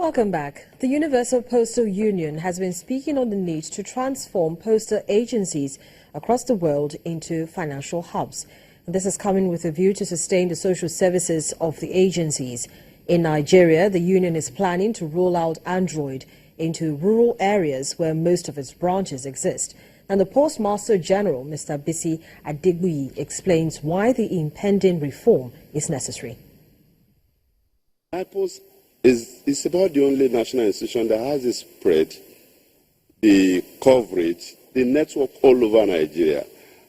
Welcome back. The Universal Postal Union has been speaking on the need to transform postal agencies across the world into financial hubs. And this is coming with a view to sustain the social services of the agencies. In Nigeria, the union is planning to roll out Android into rural areas where most of its branches exist. And the Postmaster General, Mr. Bisi Adegbuyi, explains why the impending reform is necessary. IPOS is about the only national institution that has the spread, the coverage, the network all over Nigeria.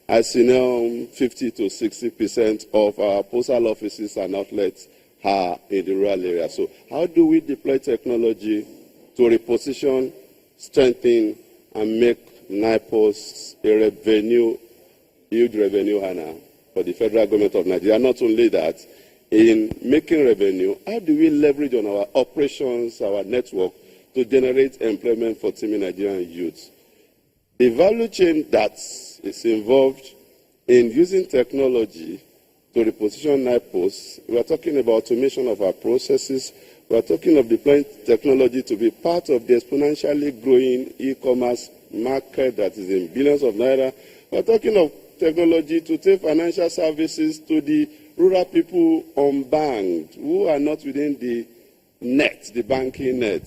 As you know, 50 to 60% of our postal offices and outlets are in the rural area. So how do we deploy technology to reposition, strengthen, and make NIPOS a huge revenue earner for the federal government of Nigeria? Not only that, in making revenue, how do we leverage on our operations, our network, to generate employment for teeming Nigerian youths? The value chain that is involved in using technology to reposition NIPOS, we are talking about automation of our processes. We are talking of deploying technology to be part of the exponentially growing e-commerce market that is in billions of naira. We are talking of technology to take financial services to the rural people unbanked who are not within the net, the banking net.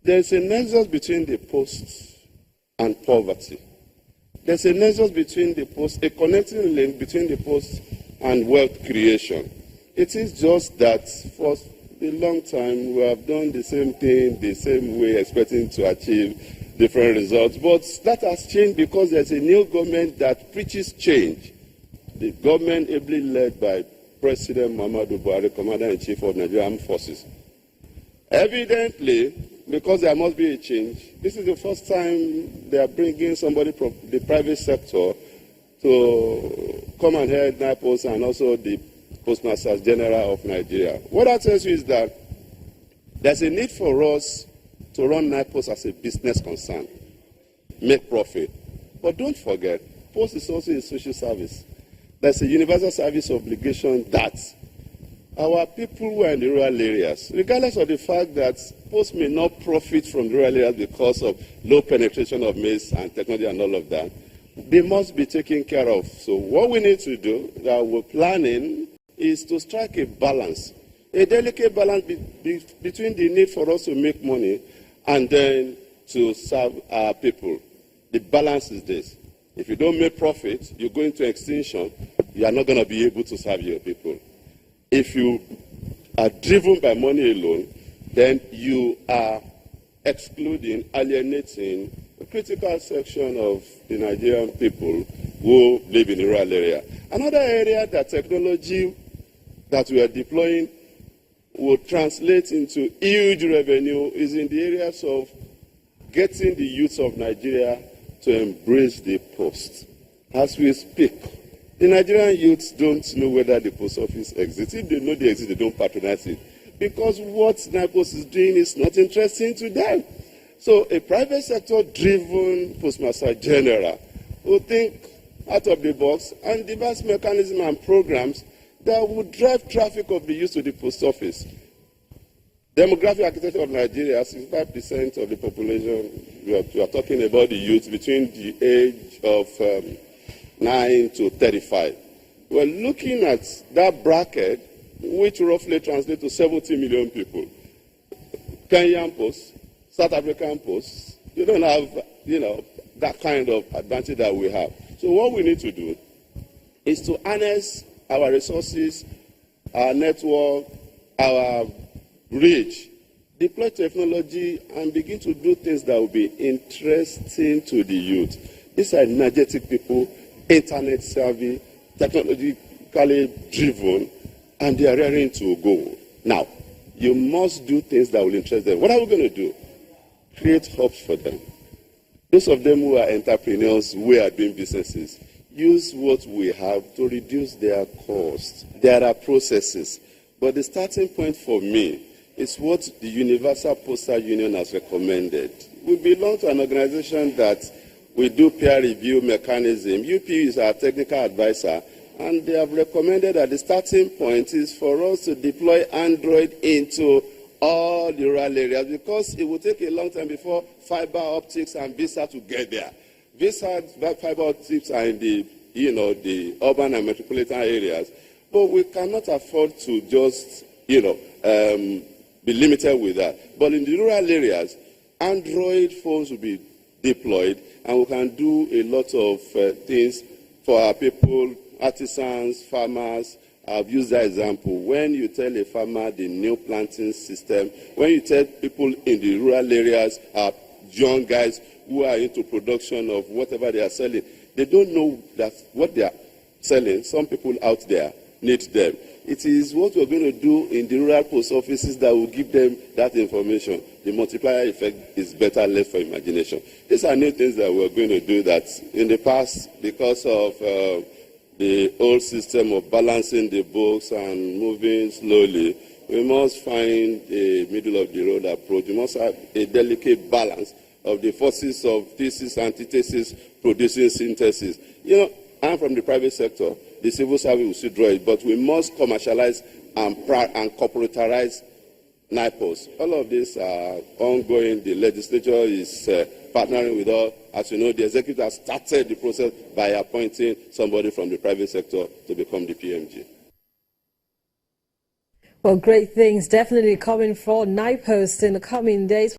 There's a nexus between the post and poverty. There's a nexus between the post, a connecting link between the post and wealth creation. It is just that for a long time we have done the same thing, the same way, expecting to achieve different results. But that has changed because there's a new government that preaches change. The government ably led by President Muhammadu Buhari, Commander-in-Chief of Nigerian Armed Forces. Evidently, because there must be a change, this is the first time they are bringing somebody from the private sector to come and head NIPOS and also the Postmaster General of Nigeria. What that tells you is that there's a need for us to run NIPOS as a business concern, make profit. But don't forget, Post is also a social service. There's a universal service obligation that our people who are in the rural areas, regardless of the fact that Post may not profit from the rural areas because of low penetration of maize and technology and all of that, they must be taken care of. So what we need to do, that we're planning, is to strike a balance, a delicate balance between the need for us to make money and then to serve our people. The balance is this. If you don't make profit, you go into extinction, you are not going to be able to serve your people. If you are driven by money alone, then you are excluding, alienating a critical section of the Nigerian people who live in the rural area. Another area that technology that we are deploying will translate into huge revenue is in the areas of getting the youth of Nigeria to embrace the post. As we speak, the Nigerian youths don't know whether the post office exists. If they know they exist, they don't patronize it. Because what NIPOS is doing is not interesting to them. So a private sector-driven Postmaster General will think out of the box and devise mechanisms and programs that would drive traffic of the youth to the post office. Demographic architecture of Nigeria, 65% of the population, we are talking about the youth between the age of 9 to 35. We're looking at that bracket, which roughly translates to 70 million people. Kenyan posts, South African posts, you don't have, that kind of advantage that we have. So what we need to do is to harness our resources, our network, our reach, deploy technology, and begin to do things that will be interesting to the youth. These are energetic people, internet savvy, technologically driven, and they are raring to go. Now, you must do things that will interest them. What are we going to do? Create hubs for them. Those of them who are entrepreneurs, who are doing businesses, use what we have to reduce their costs. There are processes, but the starting point for me is what the Universal Postal Union has recommended. We belong to an organization that we do peer review mechanism. UP is our technical advisor, and they have recommended that the starting point is for us to deploy Android into all the rural areas, because it will take a long time before fiber optics and VISA to get there. VISA, fiber optics are in the, the urban and metropolitan areas, but we cannot afford to just, be limited with that. But in the rural areas, Android phones will be deployed, and we can do a lot of things for our people, artisans, farmers. I've used that example. When you tell a farmer the new planting system, when you tell people in the rural areas, young guys who are into production of whatever they are selling, they don't know that what they are selling, some people out there need them. It is what we're going to do in the rural post offices that will give them that information. The multiplier effect is better left for imagination. These are new things that we're going to do that in the past, because of the old system of balancing the books and moving slowly, we must find a middle-of-the-road approach. We must have a delicate balance of the forces of thesis, antithesis, producing synthesis. I'm from the private sector. The civil service will still draw it, but we must commercialize and corporatarize NIPOS. All of this are ongoing. The legislature is partnering with us. As you know, the executive has started the process by appointing somebody from the private sector to become the PMG. Well, great things definitely coming for NIPOS in the coming days.